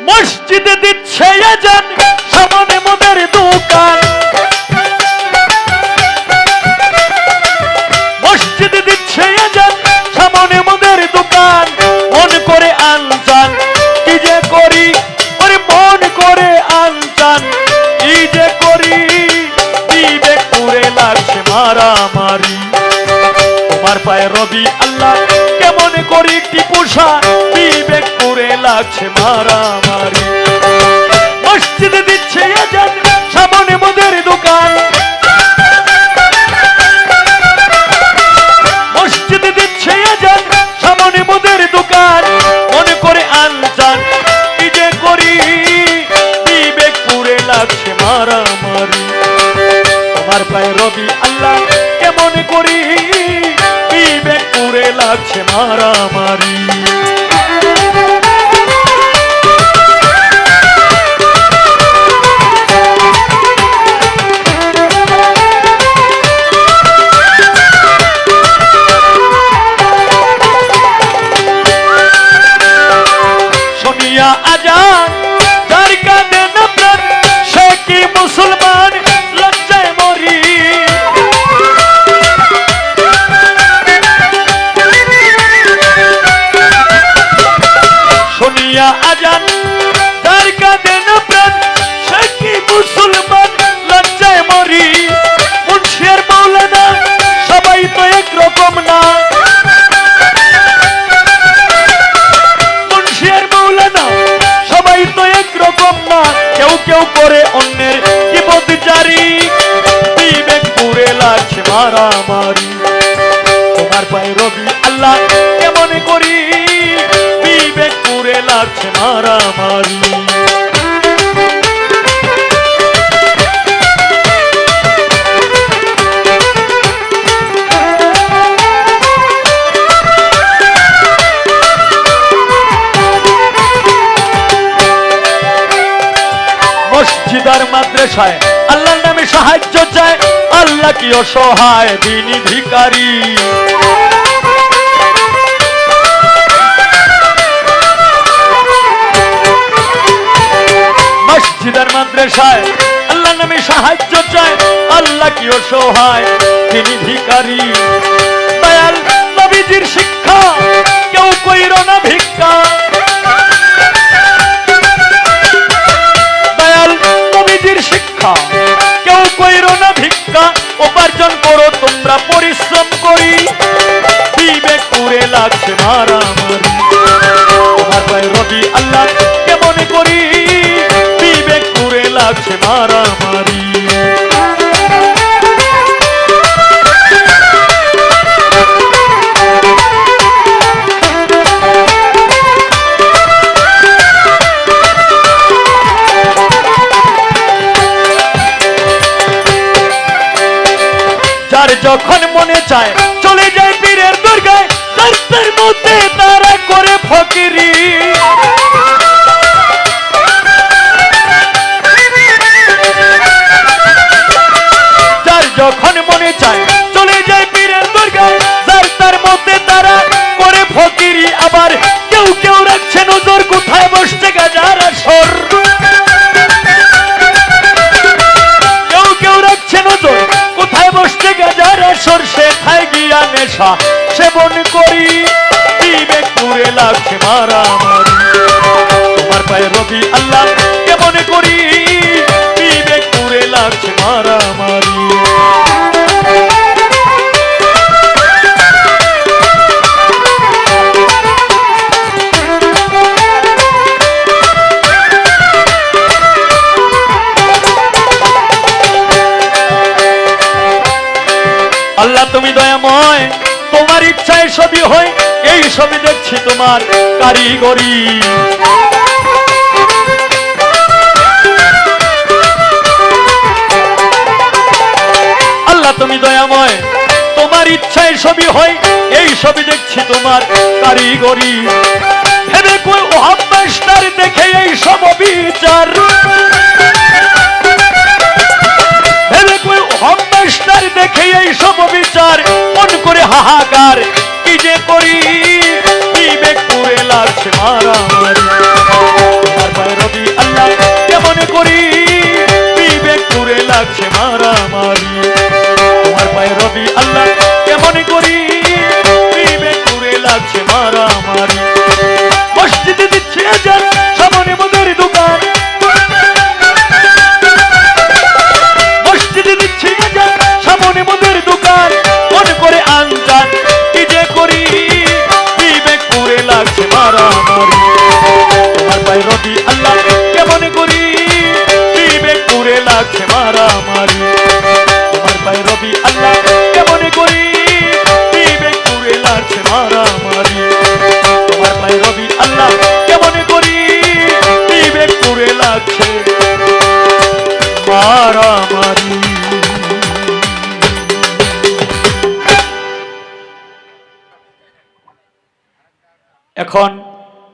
মসজিদে দিচ্ছে আজান, সামনে মোদের দোকান। মসজিদে দিচ্ছে আজান, সামনে মোদের দোকান। মন করে আনজান, কি যে করি ওরে মন করে আনজান, কি যে করি বিবেক পুরে লাগছে মারামারি। তোমার পায়ে রবি আল্লাহ কেমন করি টিপুষা, বিবেক পুরে লাগছে মারামারি। মসজিদে দিচ্ছে আজান, সামনে মোদের দোকান। মসজিদে দিচ্ছে আজান, সামনে মোদের দোকান। মনে করে আনজান, কি যে করি বিবেক পুরে লাগছে মারামারি। তোমার পায়ে রবি আল্লাহ কেমন করি বিবেক পুরে লাগছে মারামারি। শুনিয়া আজান যার কাঁদে না প্রাণ, সে কি মুসলমান লজ্জায় মরি। শুনিয়া আজান যার কাঁদে না প্রাণ, সে কি মুসলমান লজ্জায় মরি। মুন্সি আর মাওলানা সবাই তো একরকম না। মুন্সি আর মাওলানা সবাই তো একরকম না। কেউ কেউ করে অন্যের কিবত জারি, বিবেক পুরে লাগছে মারামারি। তোমার পায়ে রবি আল্লাহ কেমন করি বিবেক পুরে লাগছে মারামারি। মসজিদ আর মাদ্রাসায় আল্লাহর নামে সাহায্য চায়, আল্লাহ কি অসহায় দিনী ভিখারি। মসজিদ আর মাদ্রাসায় আল্লাহর নামে সাহায্য চায়, আল্লাহ কি অসহায় দিনী ভিখারি। দয়াল নবীজির শিক্ষা কেউ কইর না ভিক্ষা। শিক্ষা কেউ কইর না ভিক্ষা, উপার্জন করো তোমরা পরিশ্রম করি, বিবেক পুরে লাগছে মারামারি। তোমার পায়ে রবি আল্লাহ কেমন করি বিবেক পুরে লাগছে মারামারি। যখন মনে চায় চলে যায় পীরের দরগায়, রাস্তার মধ্যে তারা করে ফকিরি। যার যখন মনে চায় চলে যায় পীরের দরগায়, রাস্তার মধ্যে তারা করে ফকিরি। আবার কেউ কেউ রাখছে নজর কোথায় বসছে গাজার আসর। কেউ কেউ রাখছে নজর কোথায় বসছে গাজার আসর, সে খায় গিয়া নেশা সেবন করি, বিবেক পুরে লাগছে মারামারি। তোমার পায়ে রবি আল্লাহ কেমন করি বিবেক পুরে লাগছে মারামারি। আল্লাহ তুমি দয়াময়, তোমার ইচ্ছায় সবই হয়, এই সবই দেখছি তোমার কারিগরি। আল্লাহ তুমি দয়াময়, তোমার ইচ্ছায় সবই হয়, এই সবই দেখছি তোমার কারিগরি। ভেবে কই ওহাব্বাসটার দেখে এই সব বিচার, ভেবে কই ওহাব্বাসটার দেখে এই সব বিচার। মন করে হাহাকার কি যে করি, বিবেক পুরে লাগছে মারামারি। লাগছে মারামারি তোমার পায়ে রবি আল্লাহ কেমন করি বিবেক করে লাগছে মারামারি মসজিদে দিচ্ছে আজান সামনে মোদের দোকান মসজিদে দিচ্ছে আজান সামনে মোদের দোকান মন করে আনজান কি যে করি বিবেক করে লাগছে মারামারি তোমার পায়ে রবি আল্লাহ কেমন করি বিবেক করে লাগছে মারামারি তোমার পায়ে রবি আল্লাহ কেমন করি বিবেক করে লাগছে মারামারি তোমার পায়ে রবি আল্লাহ কেমন করি বিবেক করে লাগছে মারামারি এখন